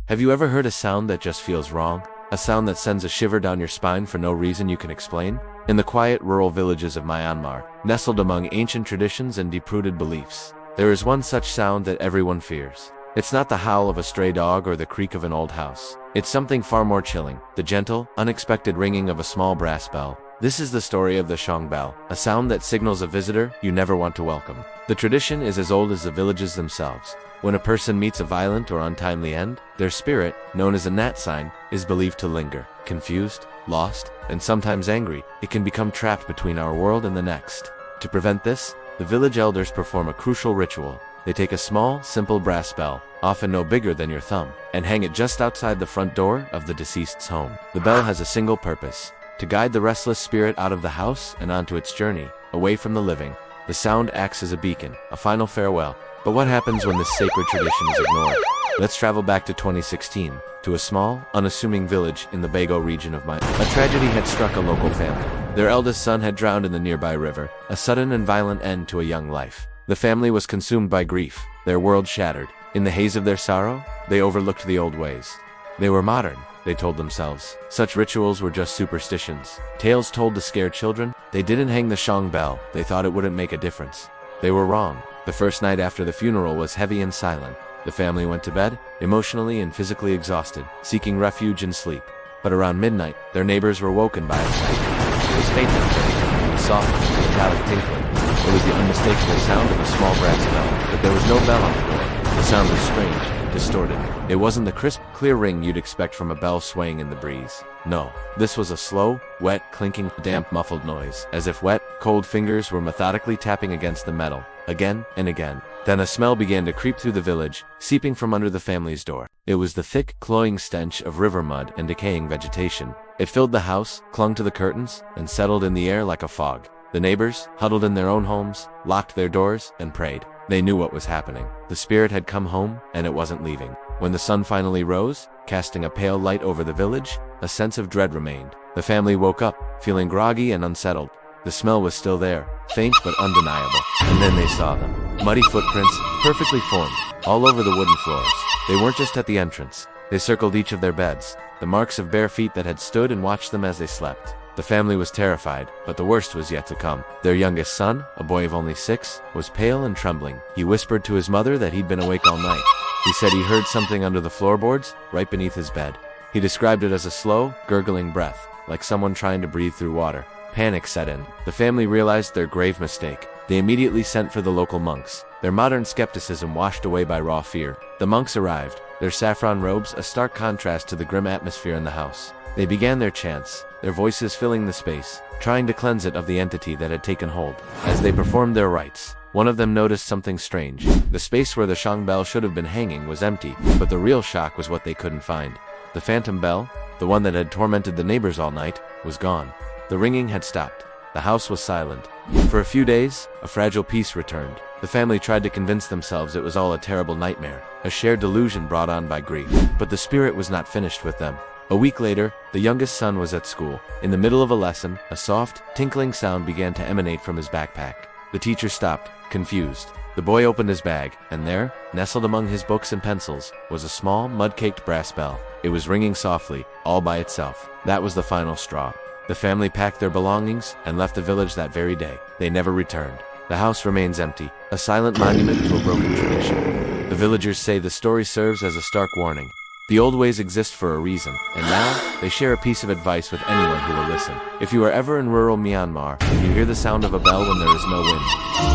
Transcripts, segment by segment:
Have you ever heard a sound that just feels wrong? A sound that sends a shiver down your spine for no reason you can explain? In the quiet rural villages of Myanmar, nestled among ancient traditions and deep-rooted beliefs, there is one such sound that everyone fears. It's not the howl of a stray dog or the creak of an old house. It's something far more chilling, the gentle, unexpected ringing of a small brass bell. This is the story of the Shong bell, a sound that signals a visitor you never want to welcome. The tradition is as old as the villages themselves. When a person meets a violent or untimely end, their spirit, known as a nat sign, is believed to linger. Confused, lost, and sometimes angry, it can become trapped between our world and the next. To prevent this, the village elders perform a crucial ritual. They take a small, simple brass bell, often no bigger than your thumb, and hang it just outside the front door of the deceased's home. The bell has a single purpose: to guide the restless spirit out of the house and onto its journey, away from the living. The sound acts as a beacon, a final farewell. But what happens when this sacred tradition is ignored? Let's travel back to 2016, to a small, unassuming village in the Bago region of Myanmar. A tragedy had struck a local family. Their eldest son had drowned in the nearby river, a sudden and violent end to a young life. The family was consumed by grief, their world shattered. In the haze of their sorrow, they overlooked the old ways. They were modern, they told themselves. Such rituals were just superstitions, tales told to scare children. They didn't hang the Shong bell, they thought it wouldn't make a difference. They were wrong. The first night after the funeral was heavy and silent. The family went to bed, emotionally and physically exhausted, seeking refuge in sleep. But around midnight, their neighbors were woken by a sight. It was faint at first, a soft, metallic tinkling. It was the unmistakable sound of a small brass bell, but there was no bell on the door. The sound was strange, distorted. It wasn't the crisp, clear ring you'd expect from a bell swaying in the breeze. No, this was a slow, wet, clinking, damp, muffled noise, as if wet, cold fingers were methodically tapping against the metal, again and again. Then a smell began to creep through the village, seeping from under the family's door. It was the thick, cloying stench of river mud and decaying vegetation. It filled the house, clung to the curtains, and settled in the air like a fog. The neighbors, huddled in their own homes, locked their doors and prayed. They knew what was happening. The spirit had come home, and it wasn't leaving. When the sun finally rose, casting a pale light over the village, a sense of dread remained. The family woke up, feeling groggy and unsettled. The smell was still there, faint but undeniable. And then they saw them. Muddy footprints, perfectly formed, all over the wooden floors. They weren't just at the entrance. They circled each of their beds, the marks of bare feet that had stood and watched them as they slept. The family was terrified, but the worst was yet to come. Their youngest son, a boy of only 6, was pale and trembling. He whispered to his mother that he'd been awake all night. He said he heard something under the floorboards, right beneath his bed. He described it as a slow, gurgling breath, like someone trying to breathe through water. Panic set in. The family realized their grave mistake. They immediately sent for the local monks, their modern skepticism washed away by raw fear. The monks arrived, their saffron robes a stark contrast to the grim atmosphere in the house. They began their chants, their voices filling the space, trying to cleanse it of the entity that had taken hold. As they performed their rites, one of them noticed something strange. The space where the Shong bell should have been hanging was empty, but the real shock was what they couldn't find. The phantom bell, the one that had tormented the neighbors all night, was gone. The ringing had stopped. The house was silent. For a few days, a fragile peace returned. The family tried to convince themselves it was all a terrible nightmare, a shared delusion brought on by grief. But the spirit was not finished with them. A week later, the youngest son was at school. In the middle of a lesson, a soft, tinkling sound began to emanate from his backpack. The teacher stopped, confused. The boy opened his bag, and there, nestled among his books and pencils, was a small, mud-caked brass bell. It was ringing softly, all by itself. That was the final straw. The family packed their belongings and left the village that very day. They never returned. The house remains empty, a silent monument to a broken tradition. The villagers say the story serves as a stark warning. The old ways exist for a reason, and now they share a piece of advice with anyone who will listen. If you are ever in rural Myanmar and you hear the sound of a bell when there is no wind,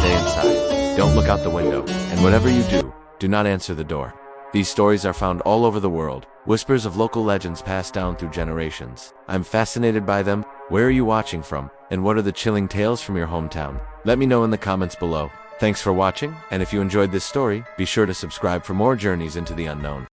stay inside. Don't look out the window, and whatever you do, do not answer the door. These stories are found all over the world, whispers of local legends passed down through generations. I'm fascinated by them. Where are you watching from, and what are the chilling tales from your hometown? Let me know in the comments below. Thanks for watching, and if you enjoyed this story, be sure to subscribe for more journeys into the unknown.